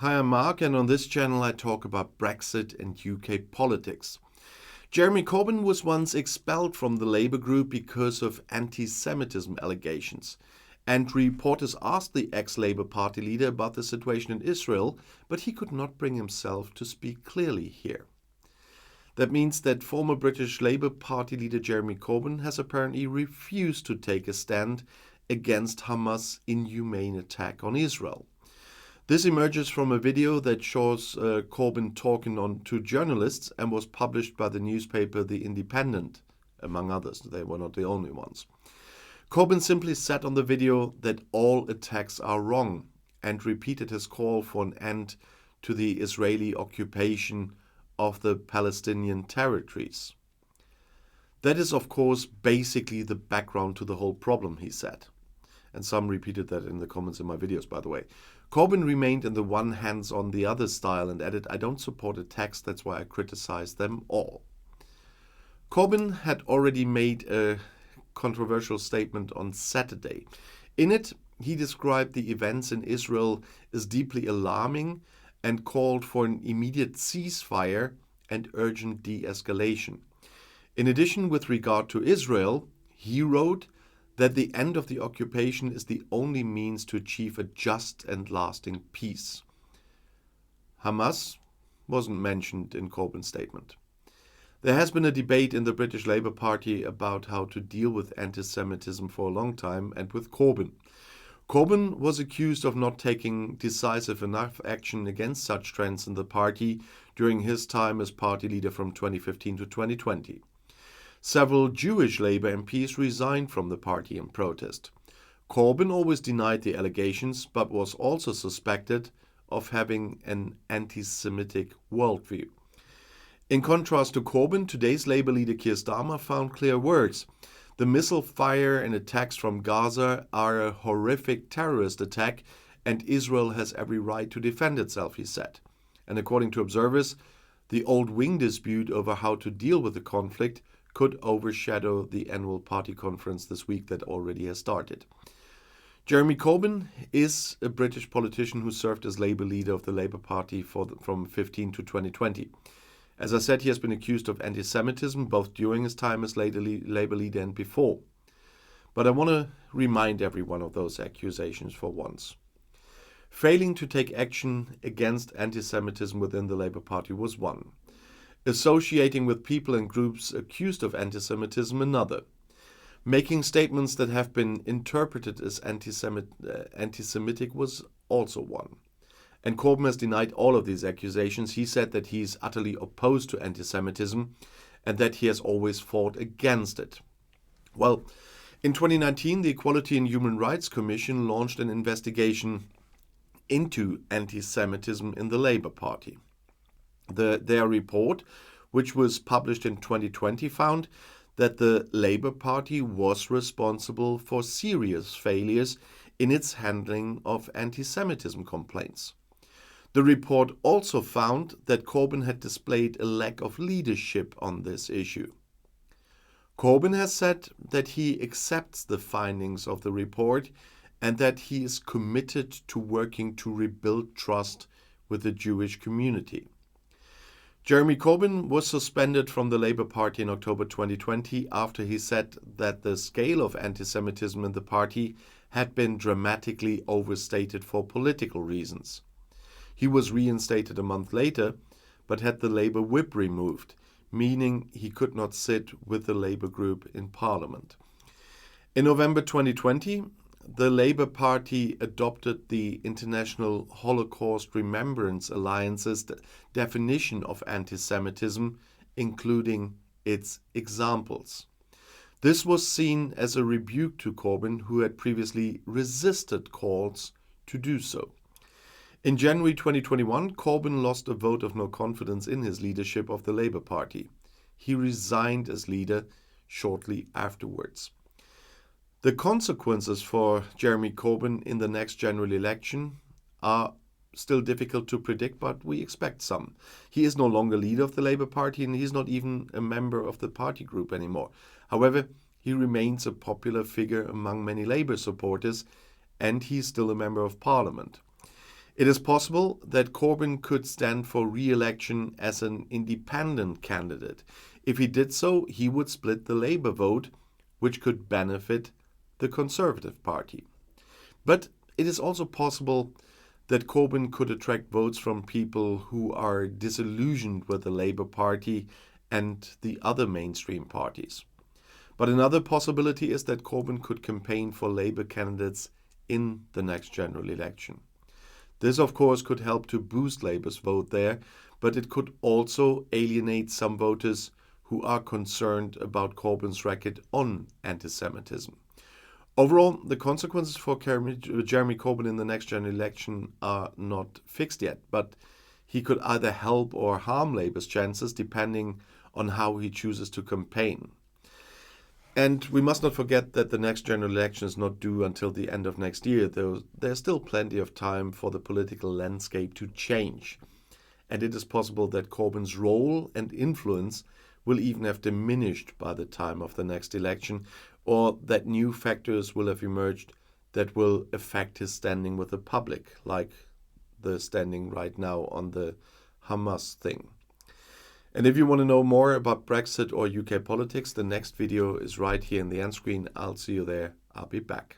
Hi, I'm Marc, and on this channel I talk about Brexit and UK politics. Jeremy Corbyn was once expelled from the Labour group because of anti-Semitism allegations. And reporters asked the ex-Labour Party leader about the situation in Israel, but he could not bring himself to speak clearly here. That means that former British Labour Party leader Jeremy Corbyn has apparently refused to take a stand against Hamas' inhumane attack on Israel. This emerges from a video that shows Corbyn talking to journalists and was published by the newspaper The Independent, among others. They were not the only ones. Corbyn simply said on the video that all attacks are wrong and repeated his call for an end to the Israeli occupation of the Palestinian territories. That is, of course, basically the background to the whole problem, he said. And some repeated that in the comments in my videos, by the way. Corbyn remained in the one hands on the other style and added, "I don't support attacks, that's why I criticize them all." Corbyn had already made a controversial statement on Saturday. In it, he described the events in Israel as deeply alarming and called for an immediate ceasefire and urgent de-escalation. In addition, with regard to Israel, he wrote that the end of the occupation is the only means to achieve a just and lasting peace. Hamas wasn't mentioned in Corbyn's statement. There has been a debate in the British Labour Party about how to deal with anti-Semitism for a long time, and with Corbyn. Corbyn was accused of not taking decisive enough action against such trends in the party during his time as party leader from 2015 to 2020. Several Jewish Labour MPs resigned from the party in protest. Corbyn always denied the allegations, but was also suspected of having an anti-Semitic worldview. In contrast to Corbyn, today's Labour leader Keir Starmer found clear words. The missile fire and attacks from Gaza are a horrific terrorist attack, and Israel has every right to defend itself, he said. And according to observers, the old wing dispute over how to deal with the conflict could overshadow the annual party conference this week that already has started. Jeremy Corbyn is a British politician who served as Labour leader of the Labour Party from 15 to 2020. As I said, he has been accused of anti-Semitism both during his time as Labour leader and before. But I want to remind everyone of those accusations for once. Failing to take action against anti-Semitism within the Labour Party was one. Associating with people and groups accused of anti-Semitism another. Making statements that have been interpreted as anti-Semitic was also one. And Corbyn has denied all of these accusations. He said that he is utterly opposed to anti-Semitism and that he has always fought against it. Well, in 2019, the Equality and Human Rights Commission launched an investigation into anti-Semitism in the Labour Party. Their report, which was published in 2020, found that the Labour Party was responsible for serious failures in its handling of anti-Semitism complaints. The report also found that Corbyn had displayed a lack of leadership on this issue. Corbyn has said that he accepts the findings of the report and that he is committed to working to rebuild trust with the Jewish community. Jeremy Corbyn was suspended from the Labour Party in October 2020 after he said that the scale of anti-Semitism in the party had been dramatically overstated for political reasons. He was reinstated a month later, but had the Labour whip removed, meaning he could not sit with the Labour group in Parliament. In November 2020, the Labour Party adopted the International Holocaust Remembrance Alliance's definition of anti-Semitism, including its examples. This was seen as a rebuke to Corbyn, who had previously resisted calls to do so. In January 2021, Corbyn lost a vote of no confidence in his leadership of the Labour Party. He resigned as leader shortly afterwards. The consequences for Jeremy Corbyn in the next general election are still difficult to predict, but we expect some. He is no longer leader of the Labour Party and he is not even a member of the party group anymore. However, he remains a popular figure among many Labour supporters and he is still a member of Parliament. It is possible that Corbyn could stand for re-election as an independent candidate. If he did so, he would split the Labour vote, which could benefit the Conservative Party. But it is also possible that Corbyn could attract votes from people who are disillusioned with the Labour Party and the other mainstream parties. But another possibility is that Corbyn could campaign for Labour candidates in the next general election. This, of course, could help to boost Labour's vote there, but it could also alienate some voters who are concerned about Corbyn's record on anti-Semitism. Overall, the consequences for Jeremy Corbyn in the next general election are not fixed yet, but he could either help or harm Labour's chances depending on how he chooses to campaign. And we must not forget that the next general election is not due until the end of next year, though there's still plenty of time for the political landscape to change. And it is possible that Corbyn's role and influence will even have diminished by the time of the next election, or that new factors will have emerged that will affect his standing with the public, like the standing right now on the Hamas thing. And if you want to know more about Brexit or UK politics, the next video is right here in the end screen. I'll see you there. I'll be back.